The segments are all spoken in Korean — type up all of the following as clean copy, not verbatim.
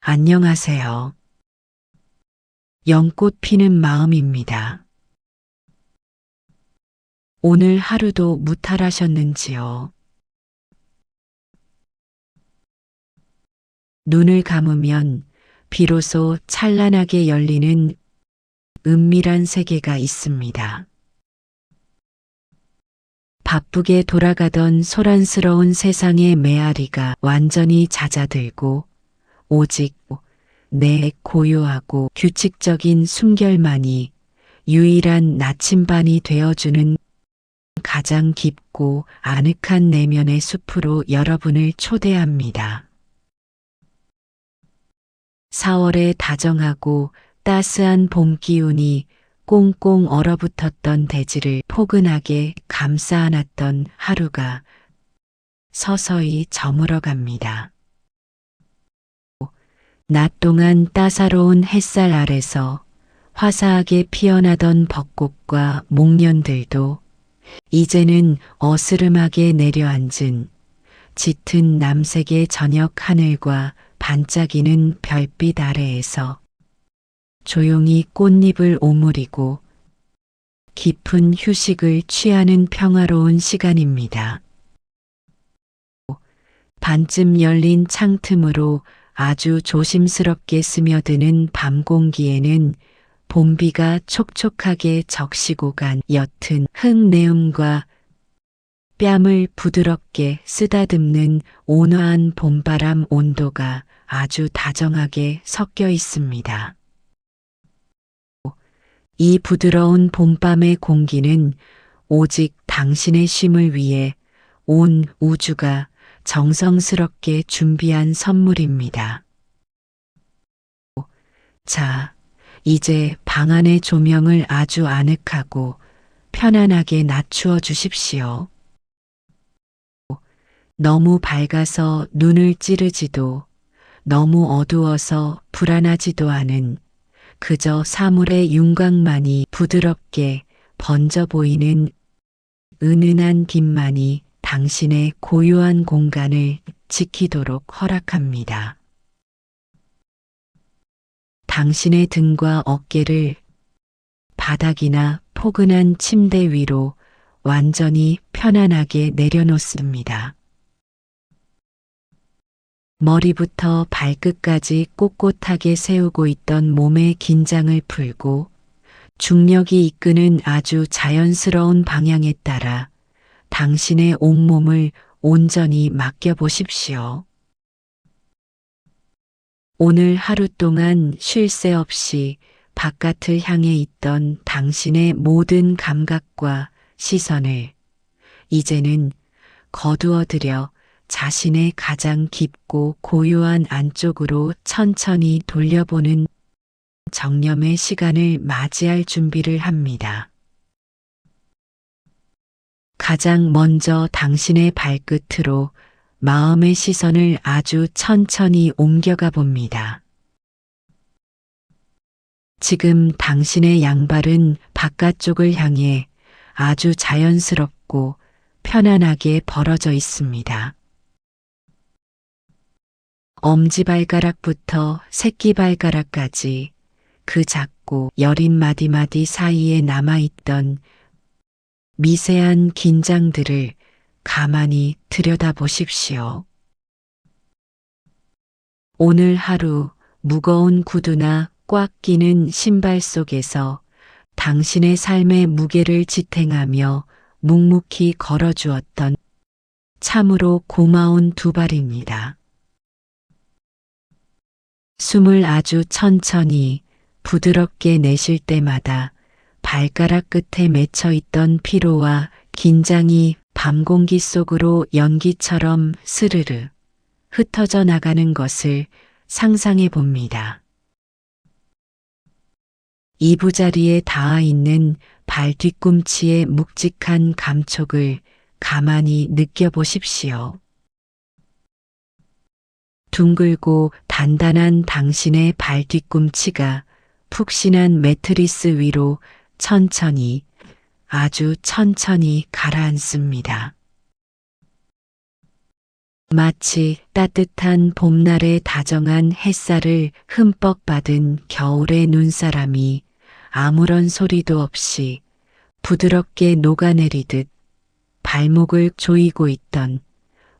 안녕하세요. 연꽃 피는 마음입니다. 오늘 하루도 무탈하셨는지요? 눈을 감으면 비로소 찬란하게 열리는 은밀한 세계가 있습니다. 바쁘게 돌아가던 소란스러운 세상의 메아리가 완전히 잦아들고 오직 내 고요하고 규칙적인 숨결만이 유일한 나침반이 되어주는 가장 깊고 아늑한 내면의 숲으로 여러분을 초대합니다. 4월의 다정하고 따스한 봄 기운이 꽁꽁 얼어붙었던 대지를 포근하게 감싸 안았던 하루가 서서히 저물어 갑니다. 낮 동안 따사로운 햇살 아래서 화사하게 피어나던 벚꽃과 목련들도 이제는 어스름하게 내려앉은 짙은 남색의 저녁 하늘과 반짝이는 별빛 아래에서 조용히 꽃잎을 오므리고 깊은 휴식을 취하는 평화로운 시간입니다. 반쯤 열린 창틈으로 아주 조심스럽게 스며드는 밤 공기에는 봄비가 촉촉하게 적시고 간 옅은 흙내음과 뺨을 부드럽게 쓰다듬는 온화한 봄바람 온도가 아주 다정하게 섞여 있습니다. 이 부드러운 봄밤의 공기는 오직 당신의 쉼을 위해 온 우주가 정성스럽게 준비한 선물입니다. 자, 이제 방 안의 조명을 아주 아늑하고 편안하게 낮추어 주십시오. 너무 밝아서 눈을 찌르지도 너무 어두워서 불안하지도 않은 그저 사물의 윤곽만이 부드럽게 번져 보이는 은은한 빛만이 당신의 고요한 공간을 지키도록 허락합니다. 당신의 등과 어깨를 바닥이나 포근한 침대 위로 완전히 편안하게 내려놓습니다. 머리부터 발끝까지 꼿꼿하게 세우고 있던 몸의 긴장을 풀고 중력이 이끄는 아주 자연스러운 방향에 따라 당신의 온몸을 온전히 맡겨보십시오. 오늘 하루 동안 쉴 새 없이 바깥을 향해 있던 당신의 모든 감각과 시선을 이제는 거두어들여 자신의 가장 깊고 고요한 안쪽으로 천천히 돌려보는 정념의 시간을 맞이할 준비를 합니다. 가장 먼저 당신의 발끝으로 마음의 시선을 아주 천천히 옮겨가 봅니다. 지금 당신의 양발은 바깥쪽을 향해 아주 자연스럽고 편안하게 벌어져 있습니다. 엄지발가락부터 새끼발가락까지 그 작고 여린 마디마디 사이에 남아있던 미세한 긴장들을 가만히 들여다보십시오. 오늘 하루 무거운 구두나 꽉 끼는 신발 속에서 당신의 삶의 무게를 지탱하며 묵묵히 걸어주었던 참으로 고마운 두 발입니다. 숨을 아주 천천히 부드럽게 내쉴 때마다 발가락 끝에 맺혀 있던 피로와 긴장이 밤 공기 속으로 연기처럼 스르르 흩어져 나가는 것을 상상해 봅니다. 이부자리에 닿아 있는 발 뒤꿈치의 묵직한 감촉을 가만히 느껴보십시오. 둥글고 단단한 당신의 발 뒤꿈치가 푹신한 매트리스 위로 천천히 아주 천천히 가라앉습니다. 마치 따뜻한 봄날의 다정한 햇살을 흠뻑 받은 겨울의 눈사람이 아무런 소리도 없이 부드럽게 녹아내리듯 발목을 조이고 있던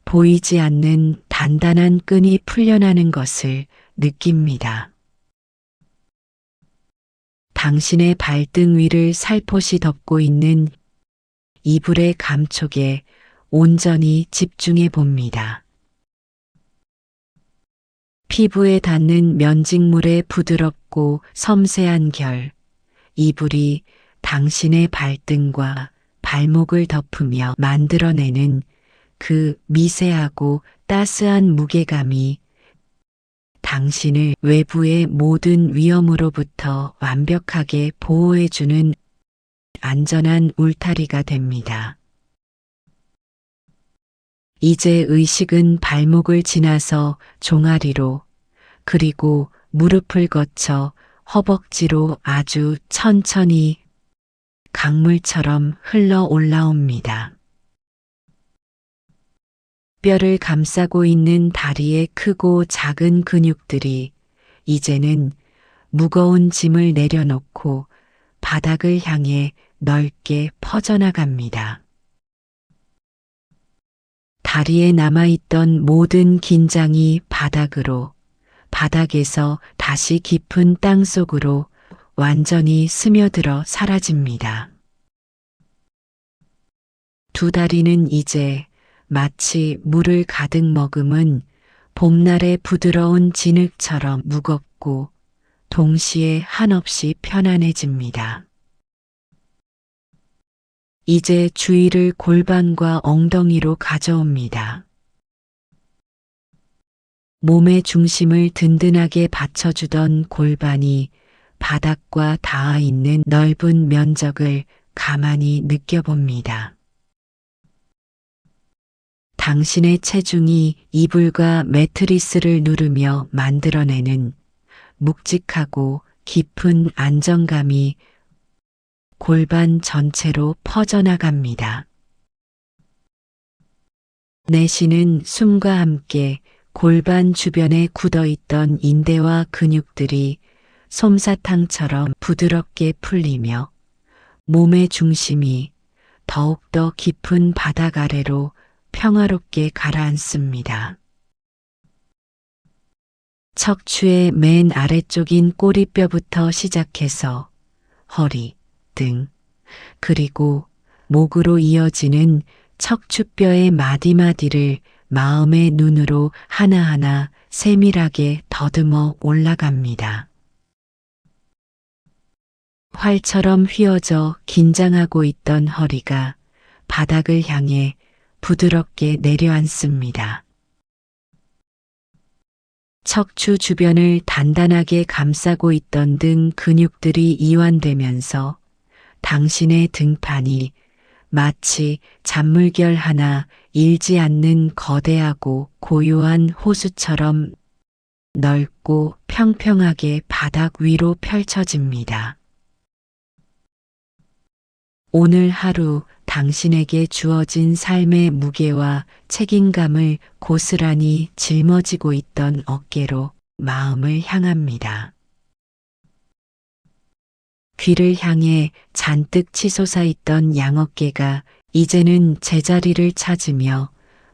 보이지 않는 단단한 끈이 풀려나는 것을 느낍니다. 당신의 발등 위를 살포시 덮고 있는 이불의 감촉에 온전히 집중해 봅니다. 피부에 닿는 면직물의 부드럽고 섬세한 결, 이불이 당신의 발등과 발목을 덮으며 만들어내는 그 미세하고 따스한 무게감이 당신을 외부의 모든 위험으로부터 완벽하게 보호해주는 안전한 울타리가 됩니다. 이제 의식은 발목을 지나서 종아리로 그리고 무릎을 거쳐 허벅지로 아주 천천히 강물처럼 흘러 올라옵니다. 뼈를 감싸고 있는 다리의 크고 작은 근육들이 이제는 무거운 짐을 내려놓고 바닥을 향해 넓게 퍼져나갑니다. 다리에 남아있던 모든 긴장이 바닥에서 다시 깊은 땅 속으로 완전히 스며들어 사라집니다. 두 다리는 이제 마치 물을 가득 머금은 봄날의 부드러운 진흙처럼 무겁고 동시에 한없이 편안해집니다. 이제 주의를 골반과 엉덩이로 가져옵니다. 몸의 중심을 든든하게 받쳐주던 골반이 바닥과 닿아 있는 넓은 면적을 가만히 느껴봅니다. 당신의 체중이 이불과 매트리스를 누르며 만들어내는 묵직하고 깊은 안정감이 골반 전체로 퍼져나갑니다. 내쉬는 숨과 함께 골반 주변에 굳어있던 인대와 근육들이 솜사탕처럼 부드럽게 풀리며 몸의 중심이 더욱더 깊은 바닥 아래로 평화롭게 가라앉습니다. 척추의 맨 아래쪽인 꼬리뼈부터 시작해서 허리, 등, 그리고 목으로 이어지는 척추뼈의 마디마디를 마음의 눈으로 하나하나 세밀하게 더듬어 올라갑니다. 활처럼 휘어져 긴장하고 있던 허리가 바닥을 향해 부드럽게 내려앉습니다. 척추 주변을 단단하게 감싸고 있던 등 근육들이 이완되면서 당신의 등판이 마치 잔물결 하나 일지 않는 거대하고 고요한 호수처럼 넓고 평평하게 바닥 위로 펼쳐집니다. 오늘 하루 당신에게 주어진 삶의 무게와 책임감을 고스란히 짊어지고 있던 어깨로 마음을 향합니다. 귀를 향해 잔뜩 치솟아 있던 양어깨가 이제는 제자리를 찾으며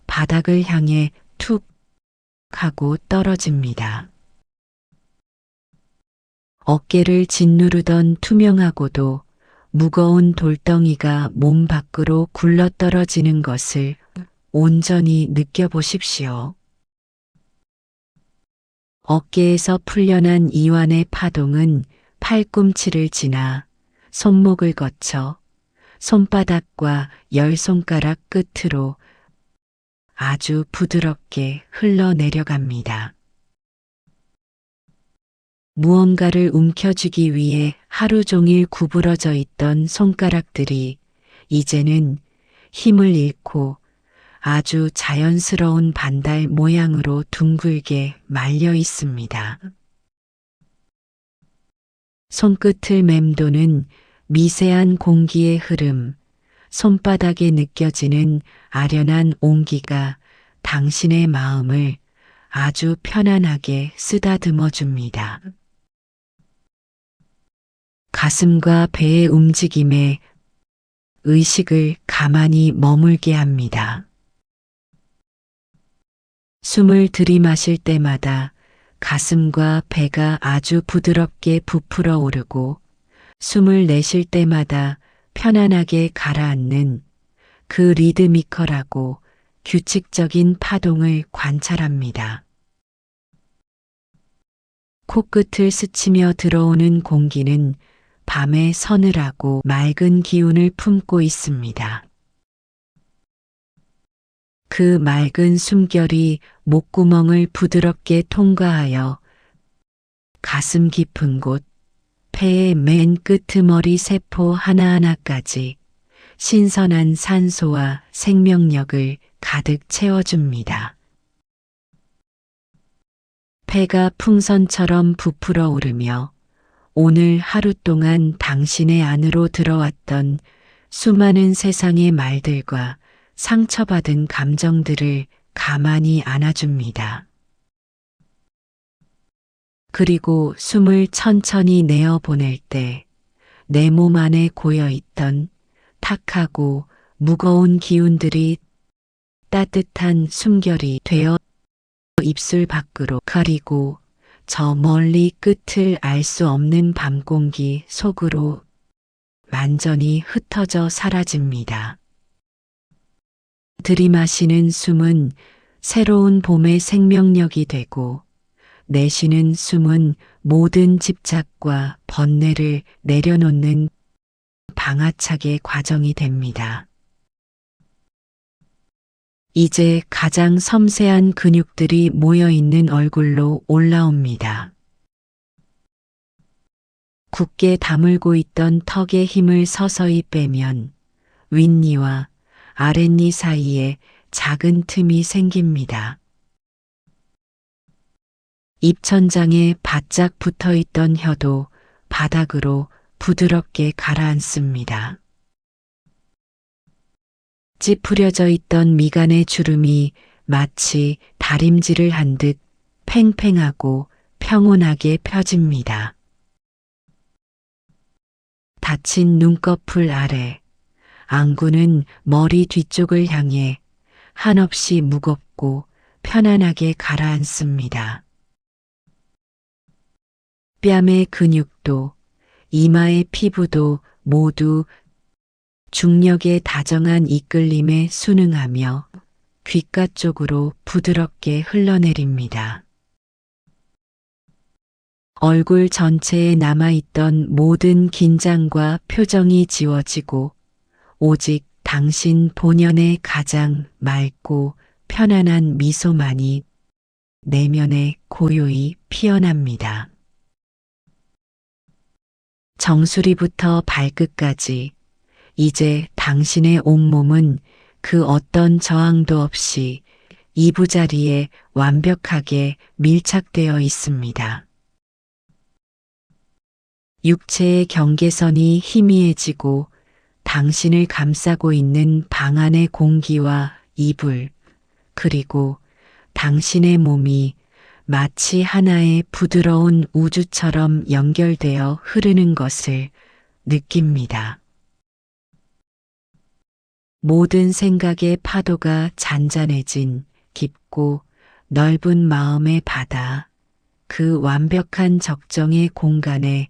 바닥을 향해 툭 하고 떨어집니다. 어깨를 짓누르던 투명하고도 무거운 돌덩이가 몸 밖으로 굴러떨어지는 것을 온전히 느껴보십시오. 어깨에서 풀려난 이완의 파동은 팔꿈치를 지나 손목을 거쳐 손바닥과 열 손가락 끝으로 아주 부드럽게 흘러내려갑니다. 무언가를 움켜쥐기 위해 하루 종일 구부러져 있던 손가락들이 이제는 힘을 잃고 아주 자연스러운 반달 모양으로 둥글게 말려 있습니다. 손끝을 맴도는 미세한 공기의 흐름, 손바닥에 느껴지는 아련한 온기가 당신의 마음을 아주 편안하게 쓰다듬어 줍니다. 가슴과 배의 움직임에 의식을 가만히 머물게 합니다. 숨을 들이마실 때마다 가슴과 배가 아주 부드럽게 부풀어 오르고 숨을 내쉴 때마다 편안하게 가라앉는 그 리드미컬하고 규칙적인 파동을 관찰합니다. 코끝을 스치며 들어오는 공기는 밤의 서늘하고 맑은 기운을 품고 있습니다. 그 맑은 숨결이 목구멍을 부드럽게 통과하여 가슴 깊은 곳, 폐의 맨 끄트머리 세포 하나하나까지 신선한 산소와 생명력을 가득 채워줍니다. 폐가 풍선처럼 부풀어 오르며 오늘 하루 동안 당신의 안으로 들어왔던 수많은 세상의 말들과 상처받은 감정들을 가만히 안아줍니다. 그리고 숨을 천천히 내어보낼 때 내 몸 안에 고여있던 탁하고 무거운 기운들이 따뜻한 숨결이 되어 입술 밖으로 가리고 저 멀리 끝을 알 수 없는 밤 공기 속으로 완전히 흩어져 사라집니다. 들이마시는 숨은 새로운 봄의 생명력이 되고 내쉬는 숨은 모든 집착과 번뇌를 내려놓는 방아착의 과정이 됩니다. 이제 가장 섬세한 근육들이 모여있는 얼굴로 올라옵니다. 굳게 다물고 있던 턱의 힘을 서서히 빼면 윗니와 아랫니 사이에 작은 틈이 생깁니다. 입천장에 바짝 붙어있던 혀도 바닥으로 부드럽게 가라앉습니다. 찌푸려져 있던 미간의 주름이 마치 다림질을 한 듯 팽팽하고 평온하게 펴집니다. 닫힌 눈꺼풀 아래 안구는 머리 뒤쪽을 향해 한없이 무겁고 편안하게 가라앉습니다. 뺨의 근육도 이마의 피부도 모두 중력의 다정한 이끌림에 순응하며 귓가 쪽으로 부드럽게 흘러내립니다. 얼굴 전체에 남아있던 모든 긴장과 표정이 지워지고 오직 당신 본연의 가장 맑고 편안한 미소만이 내면에 고요히 피어납니다. 정수리부터 발끝까지 이제 당신의 온몸은 그 어떤 저항도 없이 이부자리에 완벽하게 밀착되어 있습니다. 육체의 경계선이 희미해지고 당신을 감싸고 있는 방 안의 공기와 이불, 그리고 당신의 몸이 마치 하나의 부드러운 우주처럼 연결되어 흐르는 것을 느낍니다. 모든 생각의 파도가 잔잔해진 깊고 넓은 마음의 바다, 그 완벽한 적정의 공간에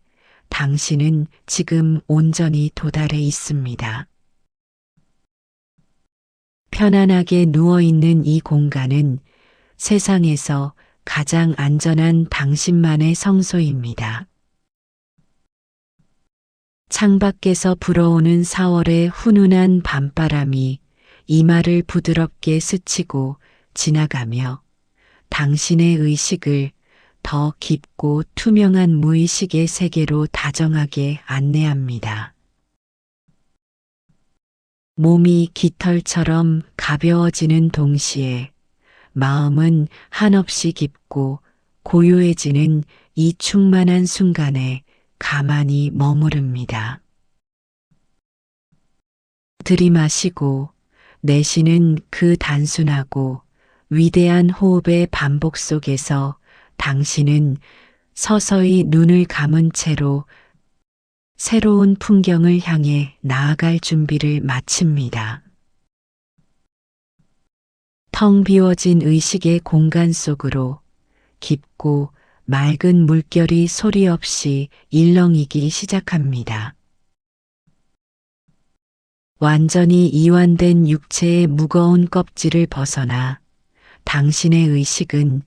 당신은 지금 온전히 도달해 있습니다. 편안하게 누워있는 이 공간은 세상에서 가장 안전한 당신만의 성소입니다. 창밖에서 불어오는 4월의 훈훈한 밤바람이 이마를 부드럽게 스치고 지나가며 당신의 의식을 더 깊고 투명한 무의식의 세계로 다정하게 안내합니다. 몸이 깃털처럼 가벼워지는 동시에 마음은 한없이 깊고 고요해지는 이 충만한 순간에 가만히 머무릅니다. 들이마시고 내쉬는 그 단순하고 위대한 호흡의 반복 속에서 당신은 서서히 눈을 감은 채로 새로운 풍경을 향해 나아갈 준비를 마칩니다. 텅 비워진 의식의 공간 속으로 깊고 맑은 물결이 소리 없이 일렁이기 시작합니다. 완전히 이완된 육체의 무거운 껍질을 벗어나 당신의 의식은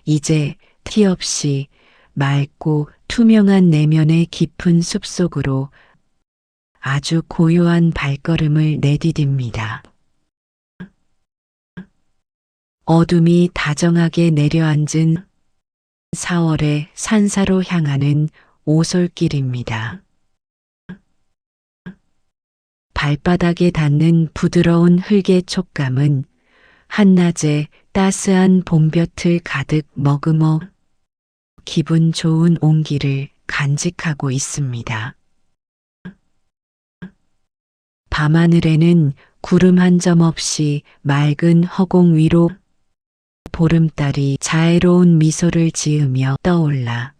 이제 티 없이 맑고 투명한 내면의 깊은 숲속으로 아주 고요한 발걸음을 내디딥니다. 어둠이 다정하게 내려앉은 4월의 산사로 향하는 오솔길입니다. 발바닥에 닿는 부드러운 흙의 촉감은 한낮에 따스한 봄볕을 가득 머금어 기분 좋은 온기를 간직하고 있습니다. 밤하늘에는 구름 한 점 없이 맑은 허공 위로 보름달이 자애로운 미소를 지으며 떠올라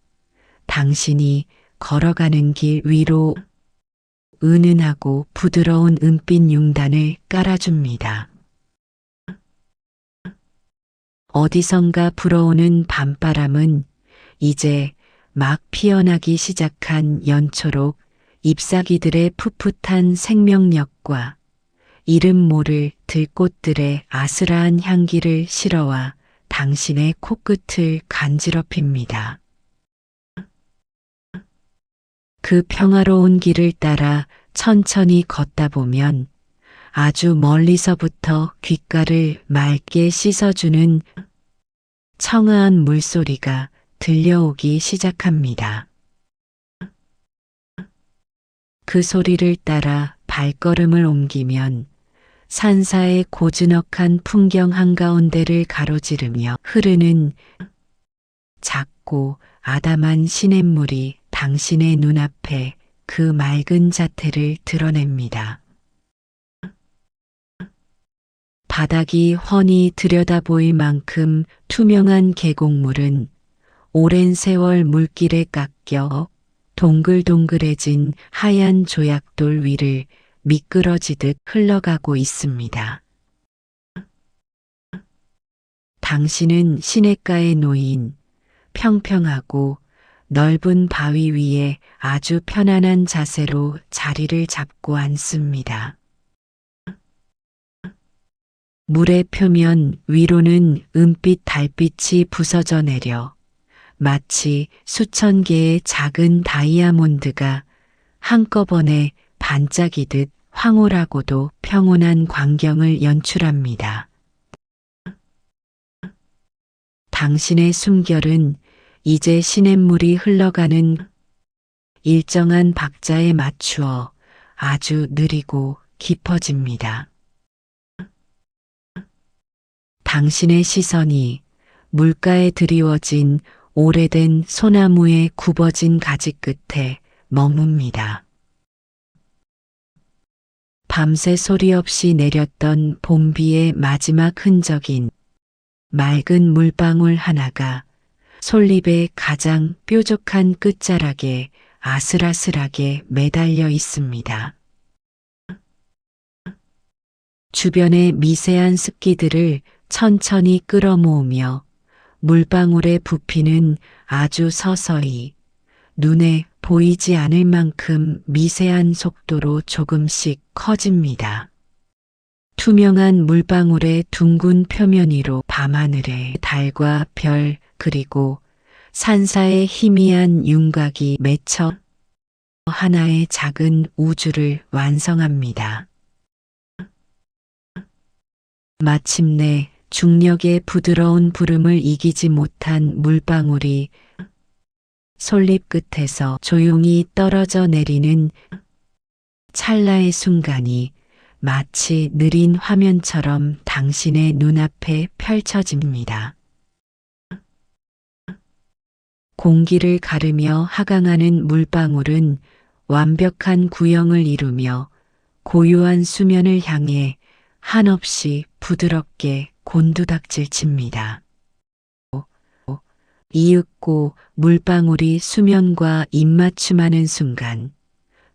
당신이 걸어가는 길 위로 은은하고 부드러운 은빛 융단을 깔아줍니다. 어디선가 불어오는 밤바람은 이제 막 피어나기 시작한 연초록 잎사귀들의 풋풋한 생명력과 이름 모를 들꽃들의 아스라한 향기를 실어와 당신의 코끝을 간지럽힙니다. 그 평화로운 길을 따라 천천히 걷다 보면 아주 멀리서부터 귓가를 맑게 씻어주는 청아한 물소리가 들려오기 시작합니다. 그 소리를 따라 발걸음을 옮기면 산사의 고즈넉한 풍경 한가운데를 가로지르며 흐르는 작고 아담한 시냇물이 당신의 눈앞에 그 맑은 자태를 드러냅니다. 바닥이 훤히 들여다보일 만큼 투명한 계곡물은 오랜 세월 물길에 깎여 동글동글해진 하얀 조약돌 위를 미끄러지듯 흘러가고 있습니다. 당신은 시냇가에 놓인 평평하고 넓은 바위 위에 아주 편안한 자세로 자리를 잡고 앉습니다. 물의 표면 위로는 은빛 달빛이 부서져 내려 마치 수천 개의 작은 다이아몬드가 한꺼번에 반짝이듯 황홀하고도 평온한 광경을 연출합니다. 당신의 숨결은 이제 시냇물이 흘러가는 일정한 박자에 맞추어 아주 느리고 깊어집니다. 당신의 시선이 물가에 드리워진 오래된 소나무의 굽어진 가지 끝에 머뭅니다. 밤새 소리 없이 내렸던 봄비의 마지막 흔적인 맑은 물방울 하나가 솔잎의 가장 뾰족한 끝자락에 아슬아슬하게 매달려 있습니다. 주변의 미세한 습기들을 천천히 끌어모으며 물방울의 부피는 아주 서서히 눈에 보이지 않을 만큼 미세한 속도로 조금씩 커집니다. 투명한 물방울의 둥근 표면 위로 밤하늘에 달과 별 그리고 산사의 희미한 윤곽이 맺혀 하나의 작은 우주를 완성합니다. 마침내 중력의 부드러운 부름을 이기지 못한 물방울이 솔잎 끝에서 조용히 떨어져 내리는 찰나의 순간이 마치 느린 화면처럼 당신의 눈앞에 펼쳐집니다. 공기를 가르며 하강하는 물방울은 완벽한 구형을 이루며 고요한 수면을 향해 한없이 부드럽게 곤두닥질 칩니다. 이윽고 물방울이 수면과 입맞춤하는 순간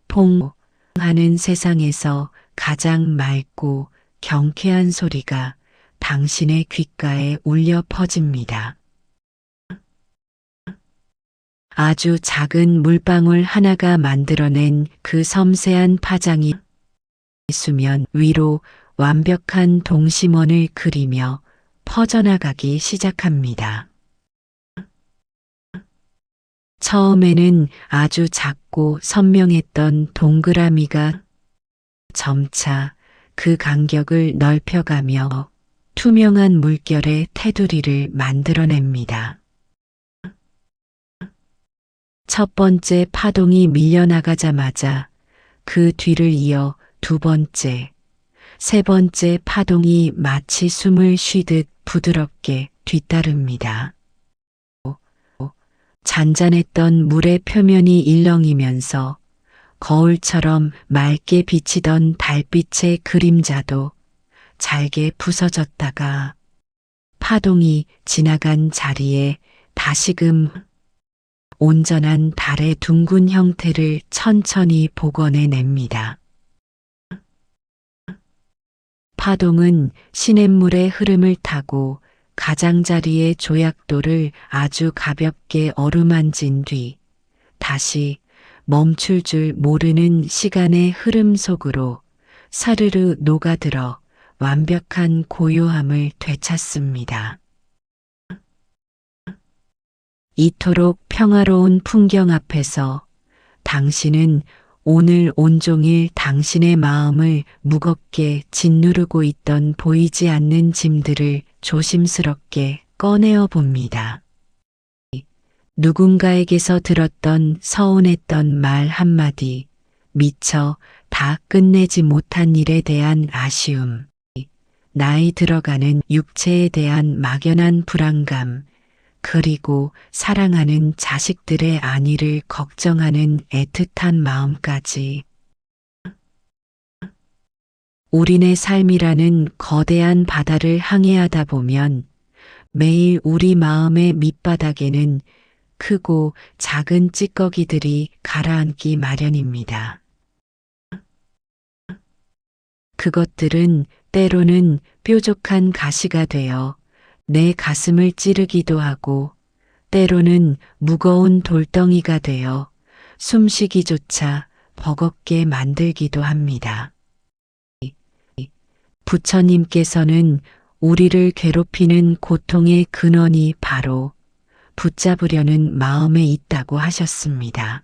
퐁 하는 세상에서 가장 맑고 경쾌한 소리가 당신의 귓가에 울려 퍼집니다. 아주 작은 물방울 하나가 만들어낸 그 섬세한 파장이 수면 위로 완벽한 동심원을 그리며 퍼져나가기 시작합니다. 처음에는 아주 작고 선명했던 동그라미가 점차 그 간격을 넓혀가며 투명한 물결의 테두리를 만들어냅니다. 첫 번째 파동이 밀려나가자마자 그 뒤를 이어 두 번째, 세 번째 파동이 마치 숨을 쉬듯 부드럽게 뒤따릅니다. 잔잔했던 물의 표면이 일렁이면서 거울처럼 맑게 비치던 달빛의 그림자도 잘게 부서졌다가 파동이 지나간 자리에 다시금 온전한 달의 둥근 형태를 천천히 복원해냅니다. 파동은 시냇물의 흐름을 타고 가장자리의 조약돌을 아주 가볍게 어루만진 뒤 다시 멈출 줄 모르는 시간의 흐름 속으로 사르르 녹아들어 완벽한 고요함을 되찾습니다. 이토록 평화로운 풍경 앞에서 당신은 오늘 온종일 당신의 마음을 무겁게 짓누르고 있던 보이지 않는 짐들을 조심스럽게 꺼내어 봅니다. 누군가에게서 들었던 서운했던 말 한마디, 미처 다 끝내지 못한 일에 대한 아쉬움, 나이 들어가는 육체에 대한 막연한 불안감, 그리고 사랑하는 자식들의 안위를 걱정하는 애틋한 마음까지. 우리네 삶이라는 거대한 바다를 항해하다 보면 매일 우리 마음의 밑바닥에는 크고 작은 찌꺼기들이 가라앉기 마련입니다. 그것들은 때로는 뾰족한 가시가 되어 내 가슴을 찌르기도 하고 때로는 무거운 돌덩이가 되어 숨쉬기조차 버겁게 만들기도 합니다. 부처님께서는 우리를 괴롭히는 고통의 근원이 바로 붙잡으려는 마음에 있다고 하셨습니다.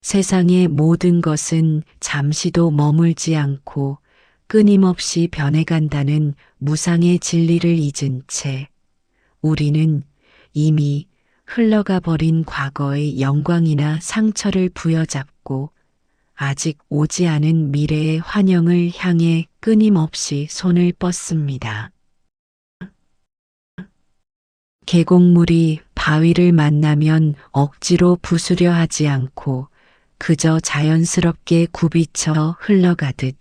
세상의 모든 것은 잠시도 머물지 않고 끊임없이 변해간다는 무상의 진리를 잊은 채 우리는 이미 흘러가 버린 과거의 영광이나 상처를 부여잡고 아직 오지 않은 미래의 환영을 향해 끊임없이 손을 뻗습니다. 계곡물이 바위를 만나면 억지로 부수려 하지 않고 그저 자연스럽게 굽이쳐 흘러가듯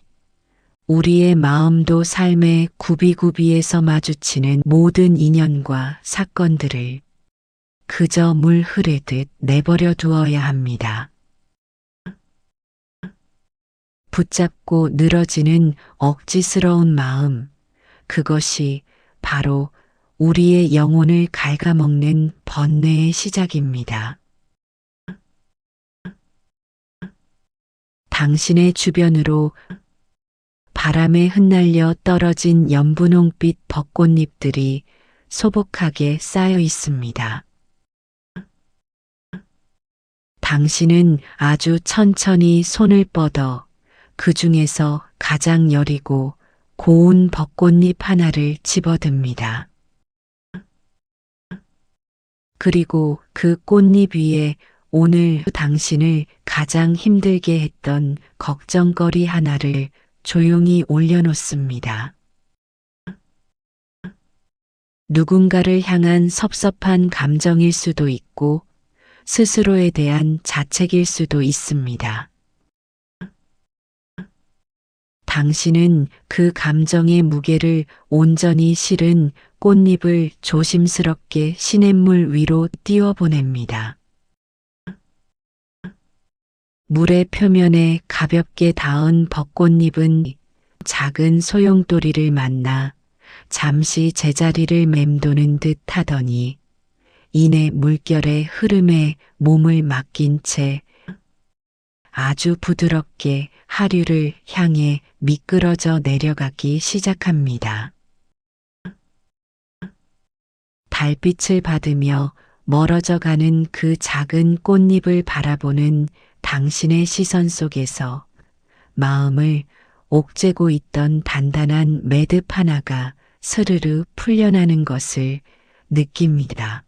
우리의 마음도 삶의 구비구비에서 마주치는 모든 인연과 사건들을 그저 물 흐르듯 내버려 두어야 합니다. 붙잡고 늘어지는 억지스러운 마음, 그것이 바로 우리의 영혼을 갉아먹는 번뇌의 시작입니다. 당신의 주변으로 바람에 흩날려 떨어진 연분홍빛 벚꽃잎들이 소복하게 쌓여 있습니다. 당신은 아주 천천히 손을 뻗어 그 중에서 가장 여리고 고운 벚꽃잎 하나를 집어듭니다. 그리고 그 꽃잎 위에 오늘 당신을 가장 힘들게 했던 걱정거리 하나를 조용히 올려놓습니다. 누군가를 향한 섭섭한 감정일 수도 있고 스스로에 대한 자책일 수도 있습니다. 당신은 그 감정의 무게를 온전히 실은 꽃잎을 조심스럽게 시냇물 위로 띄워보냅니다. 물의 표면에 가볍게 닿은 벚꽃잎은 작은 소용돌이를 만나 잠시 제자리를 맴도는 듯 하더니 이내 물결의 흐름에 몸을 맡긴 채 아주 부드럽게 하류를 향해 미끄러져 내려가기 시작합니다. 달빛을 받으며 멀어져 가는 그 작은 꽃잎을 바라보는 당신의 시선 속에서 마음을 옥죄고 있던 단단한 매듭 하나가 스르르 풀려나는 것을 느낍니다.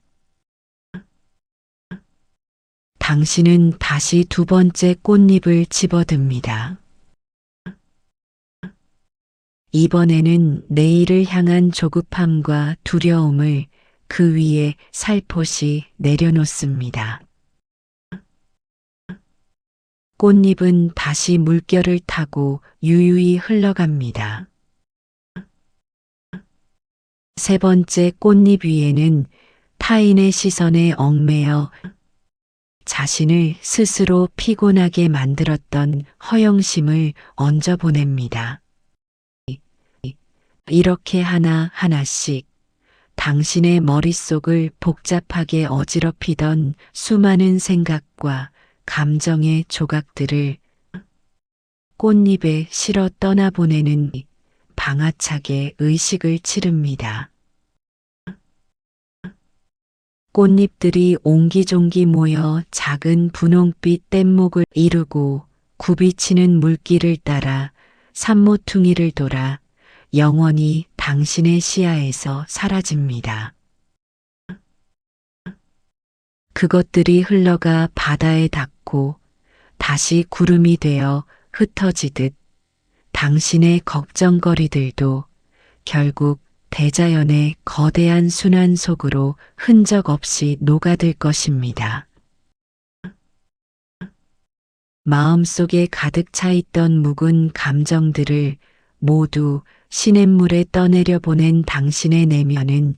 당신은 다시 두 번째 꽃잎을 집어듭니다. 이번에는 내일을 향한 조급함과 두려움을 그 위에 살포시 내려놓습니다. 꽃잎은 다시 물결을 타고 유유히 흘러갑니다. 세 번째 꽃잎 위에는 타인의 시선에 얽매여 자신을 스스로 피곤하게 만들었던 허영심을 얹어 보냅니다. 이렇게 하나하나씩 당신의 머릿속을 복잡하게 어지럽히던 수많은 생각과 감정의 조각들을 꽃잎에 실어 떠나보내는 방아차게 의식을 치릅니다. 꽃잎들이 옹기종기 모여 작은 분홍빛 뗏목을 이루고 굽이치는 물길을 따라 산모퉁이를 돌아 영원히 당신의 시야에서 사라집니다. 그것들이 흘러가 바다에 닿고 다시 구름이 되어 흩어지듯 당신의 걱정거리들도 결국 대자연의 거대한 순환 속으로 흔적 없이 녹아들 것입니다. 마음속에 가득 차 있던 묵은 감정들을 모두 시냇물에 떠내려 보낸 당신의 내면은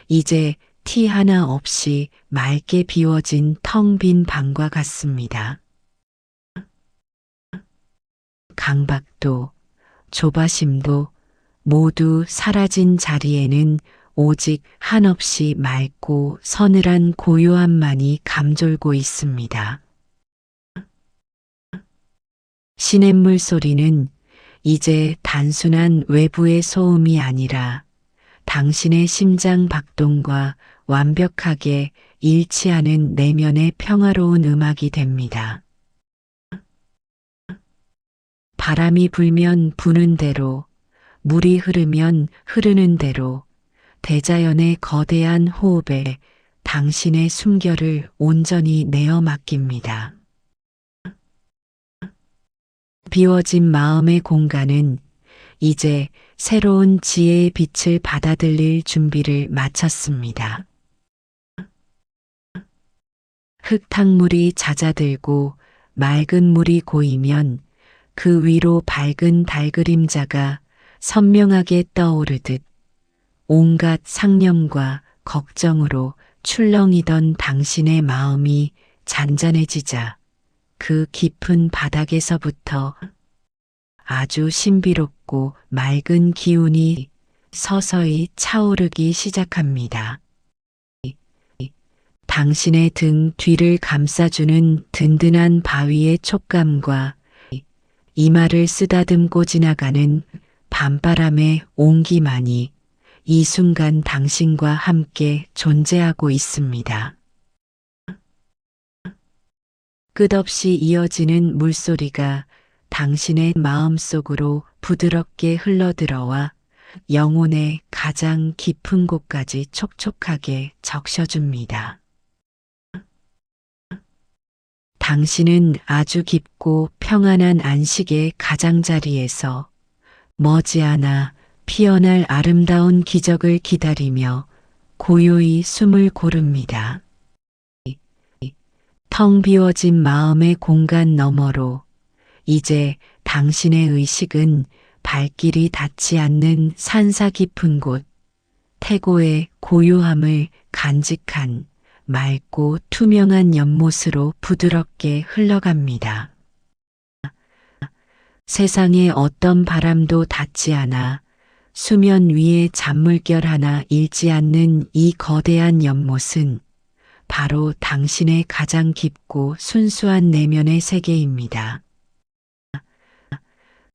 이제 티 하나 없이 맑게 비워진 텅 빈 방과 같습니다. 강박도 조바심도 모두 사라진 자리에는 오직 한없이 맑고 서늘한 고요함만이 감돌고 있습니다. 시냇물 소리는 이제 단순한 외부의 소음이 아니라 당신의 심장 박동과 완벽하게 일치하는 내면의 평화로운 음악이 됩니다. 바람이 불면 부는 대로, 물이 흐르면 흐르는 대로 대자연의 거대한 호흡에 당신의 숨결을 온전히 내어 맡깁니다. 비워진 마음의 공간은 이제 새로운 지혜의 빛을 받아들일 준비를 마쳤습니다. 흙탕물이 잦아들고 맑은 물이 고이면 그 위로 밝은 달 그림자가 선명하게 떠오르듯 온갖 상념과 걱정으로 출렁이던 당신의 마음이 잔잔해지자 그 깊은 바닥에서부터 아주 신비롭고 맑은 기운이 서서히 차오르기 시작합니다. 당신의 등 뒤를 감싸주는 든든한 바위의 촉감과 이마를 쓰다듬고 지나가는 밤바람의 온기만이 이 순간 당신과 함께 존재하고 있습니다. 끝없이 이어지는 물소리가 당신의 마음속으로 부드럽게 흘러들어와 영혼의 가장 깊은 곳까지 촉촉하게 적셔줍니다. 당신은 아주 깊고 평안한 안식의 가장자리에서 머지않아 피어날 아름다운 기적을 기다리며 고요히 숨을 고릅니다. 텅 비워진 마음의 공간 너머로 이제 당신의 의식은 발길이 닿지 않는 산사 깊은 곳, 태고의 고요함을 간직한 맑고 투명한 연못으로 부드럽게 흘러갑니다. 세상에 어떤 바람도 닿지 않아 수면 위에 잔물결 하나 일지 않는 이 거대한 연못은 바로 당신의 가장 깊고 순수한 내면의 세계입니다.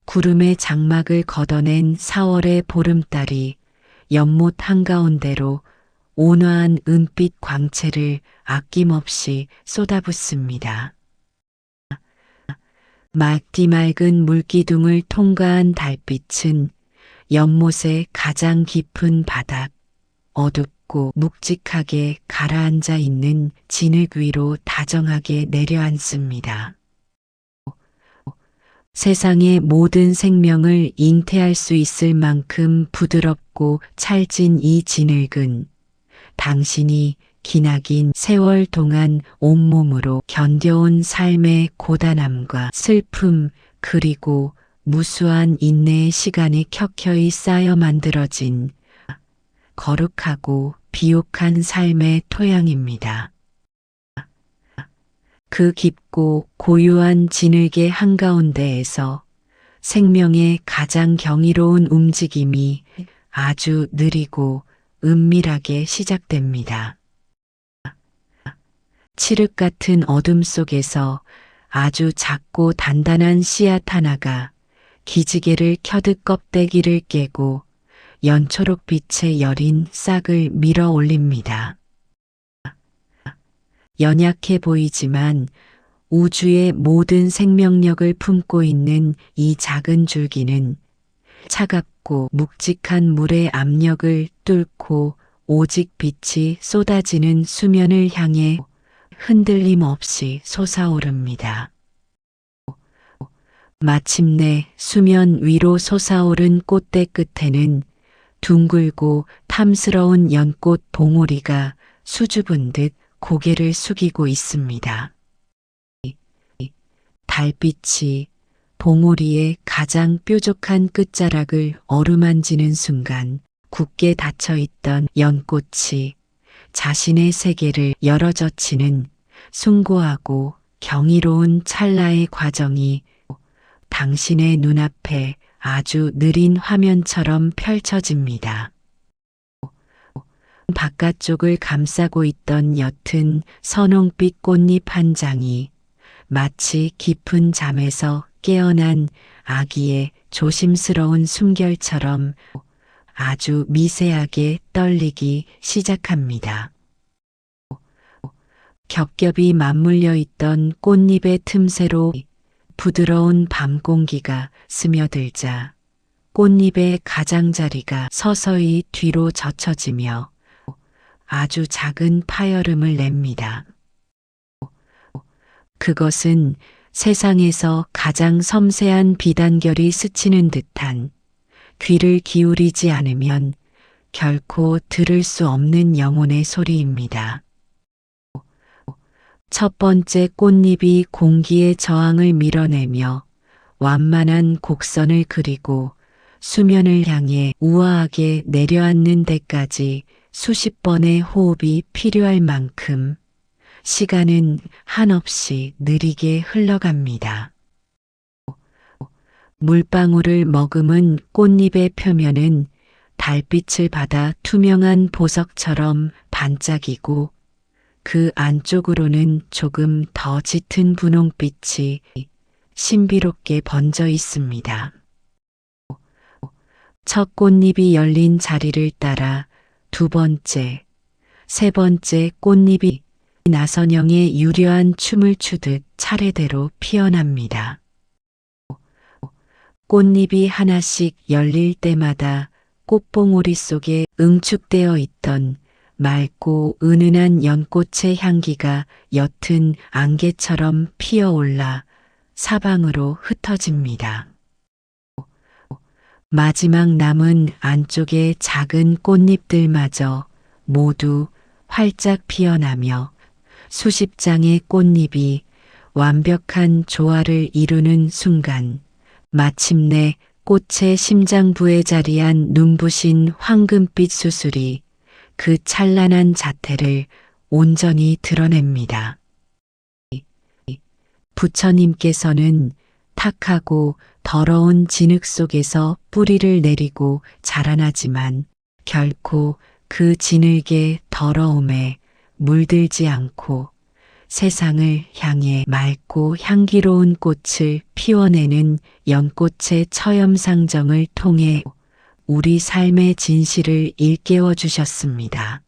구름의 장막을 걷어낸 4월의 보름달이 연못 한가운데로 온화한 은빛 광채를 아낌없이 쏟아붓습니다. 맑디 맑은 물기둥을 통과한 달빛은 연못의 가장 깊은 바닥, 어둡고 묵직하게 가라앉아 있는 진흙 위로 다정하게 내려앉습니다. 세상의 모든 생명을 잉태할 수 있을 만큼 부드럽고 찰진 이 진흙은 당신이 기나긴 세월 동안 온몸으로 견뎌온 삶의 고단함과 슬픔 그리고 무수한 인내의 시간이 켜켜이 쌓여 만들어진 거룩하고 비옥한 삶의 토양입니다. 그 깊고 고요한 진흙의 한가운데에서 생명의 가장 경이로운 움직임이 아주 느리고 은밀하게 시작됩니다. 칠흑 같은 어둠 속에서 아주 작고 단단한 씨앗 하나가 기지개를 켜듯 껍데기를 깨고 연초록빛의 여린 싹을 밀어 올립니다. 연약해 보이지만 우주의 모든 생명력을 품고 있는 이 작은 줄기는 차갑고 묵직한 물의 압력을 뚫고 오직 빛이 쏟아지는 수면을 향해 흔들림 없이 솟아오릅니다. 마침내 수면 위로 솟아오른 꽃대 끝에는 둥글고 탐스러운 연꽃 봉오리가 수줍은 듯 고개를 숙이고 있습니다. 달빛이 봉오리의 가장 뾰족한 끝자락을 어루만지는 순간 굳게 닫혀있던 연꽃이 자신의 세계를 열어젖히는 숭고하고 경이로운 찰나의 과정이 당신의 눈앞에 아주 느린 화면처럼 펼쳐집니다. 바깥쪽을 감싸고 있던 옅은 선홍빛 꽃잎 한 장이 마치 깊은 잠에서 깨어난 아기의 조심스러운 숨결처럼 아주 미세하게 떨리기 시작합니다. 겹겹이 맞물려 있던 꽃잎의 틈새로 부드러운 밤 공기가 스며들자 꽃잎의 가장자리가 서서히 뒤로 젖혀지며 아주 작은 파열음을 냅니다. 그것은 세상에서 가장 섬세한 비단결이 스치는 듯한 귀를 기울이지 않으면 결코 들을 수 없는 영혼의 소리입니다. 첫 번째 꽃잎이 공기의 저항을 밀어내며 완만한 곡선을 그리고 수면을 향해 우아하게 내려앉는 데까지 수십 번의 호흡이 필요할 만큼 시간은 한없이 느리게 흘러갑니다. 물방울을 머금은 꽃잎의 표면은 달빛을 받아 투명한 보석처럼 반짝이고 그 안쪽으로는 조금 더 짙은 분홍빛이 신비롭게 번져 있습니다. 첫 꽃잎이 열린 자리를 따라 두 번째, 세 번째 꽃잎이 나선형의 유려한 춤을 추듯 차례대로 피어납니다. 꽃잎이 하나씩 열릴 때마다 꽃봉오리 속에 응축되어 있던 맑고 은은한 연꽃의 향기가 옅은 안개처럼 피어올라 사방으로 흩어집니다. 마지막 남은 안쪽의 작은 꽃잎들마저 모두 활짝 피어나며 수십 장의 꽃잎이 완벽한 조화를 이루는 순간 마침내 꽃의 심장부에 자리한 눈부신 황금빛 수술이 그 찬란한 자태를 온전히 드러냅니다. 부처님께서는 탁하고 더러운 진흙 속에서 뿌리를 내리고 자라나지만 결코 그 진흙의 더러움에 물들지 않고 세상을 향해 맑고 향기로운 꽃을 피워내는 연꽃의 처염상정을 통해 우리 삶의 진실을 일깨워 주셨습니다.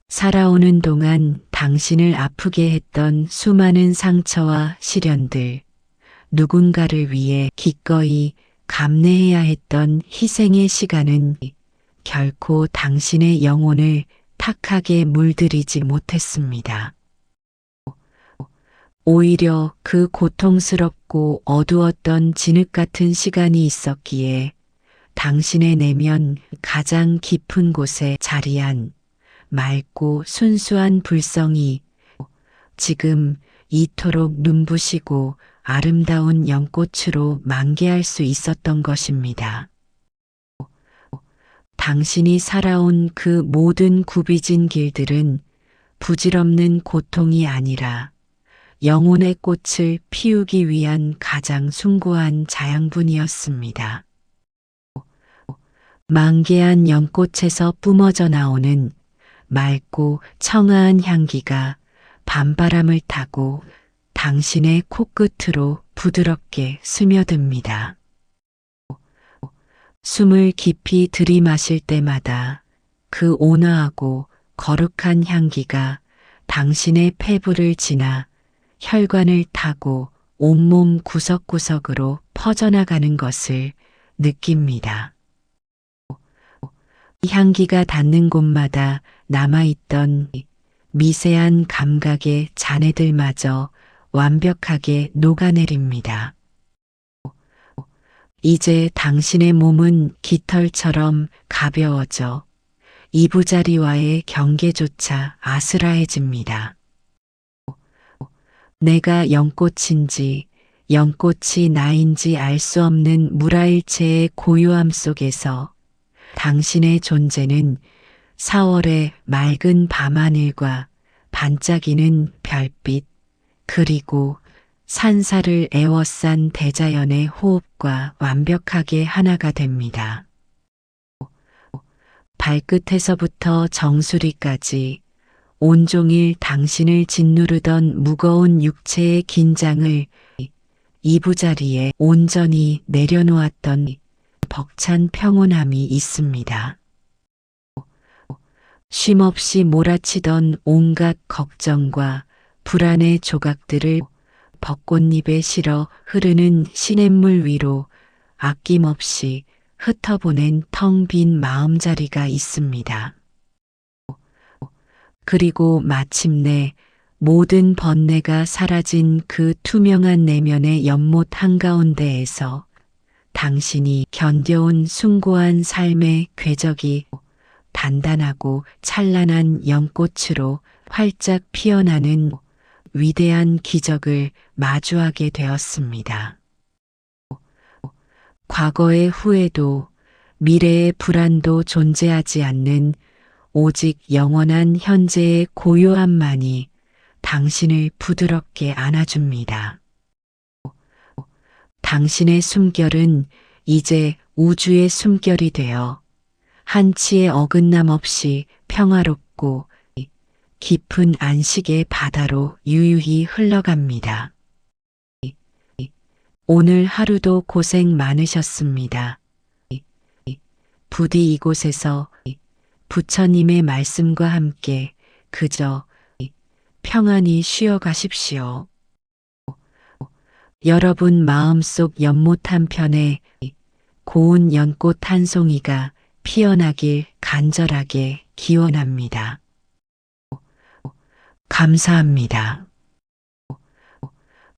살아오는 동안 당신을 아프게 했던 수많은 상처와 시련들, 누군가를 위해 기꺼이 감내해야 했던 희생의 시간은 결코 당신의 영혼을 탁하게 물들이지 못했습니다. 오히려 그 고통스럽고 어두웠던 진흙 같은 시간이 있었기에 당신의 내면 가장 깊은 곳에 자리한 맑고 순수한 불성이 지금 이토록 눈부시고 아름다운 연꽃으로 만개할 수 있었던 것입니다. 당신이 살아온 그 모든 굽이진 길들은 부질없는 고통이 아니라 영혼의 꽃을 피우기 위한 가장 숭고한 자양분이었습니다. 만개한 연꽃에서 뿜어져 나오는 맑고 청아한 향기가 밤바람을 타고 당신의 코끝으로 부드럽게 스며듭니다. 숨을 깊이 들이마실 때마다 그 온화하고 거룩한 향기가 당신의 폐부를 지나 혈관을 타고 온몸 구석구석으로 퍼져나가는 것을 느낍니다. 이 향기가 닿는 곳마다 남아있던 미세한 감각의 잔해들마저 완벽하게 녹아내립니다. 이제 당신의 몸은 깃털처럼 가벼워져 이부자리와의 경계조차 아스라해집니다. 내가 연꽃인지 연꽃이 나인지 알 수 없는 무라일체의 고요함 속에서 당신의 존재는 4월의 맑은 밤하늘과 반짝이는 별빛 그리고 산사를 에워싼 대자연의 호흡과 완벽하게 하나가 됩니다. 발끝에서부터 정수리까지 온종일 당신을 짓누르던 무거운 육체의 긴장을 이부자리에 온전히 내려놓았던 벅찬 평온함이 있습니다. 쉼없이 몰아치던 온갖 걱정과 불안의 조각들을 벚꽃잎에 실어 흐르는 시냇물 위로 아낌없이 흩어보낸 텅 빈 마음자리가 있습니다. 그리고 마침내 모든 번뇌가 사라진 그 투명한 내면의 연못 한가운데에서 당신이 견뎌온 숭고한 삶의 궤적이 단단하고 찬란한 연꽃으로 활짝 피어나는 위대한 기적을 마주하게 되었습니다. 과거의 후회도 미래의 불안도 존재하지 않는 오직 영원한 현재의 고요함만이 당신을 부드럽게 안아줍니다. 당신의 숨결은 이제 우주의 숨결이 되어 한치의 어긋남 없이 평화롭고 깊은 안식의 바다로 유유히 흘러갑니다. 오늘 하루도 고생 많으셨습니다. 부디 이곳에서 부처님의 말씀과 함께 그저 평안히 쉬어가십시오. 여러분 마음속 연못 한편에 고운 연꽃 한 송이가 피어나길 간절하게 기원합니다. 감사합니다.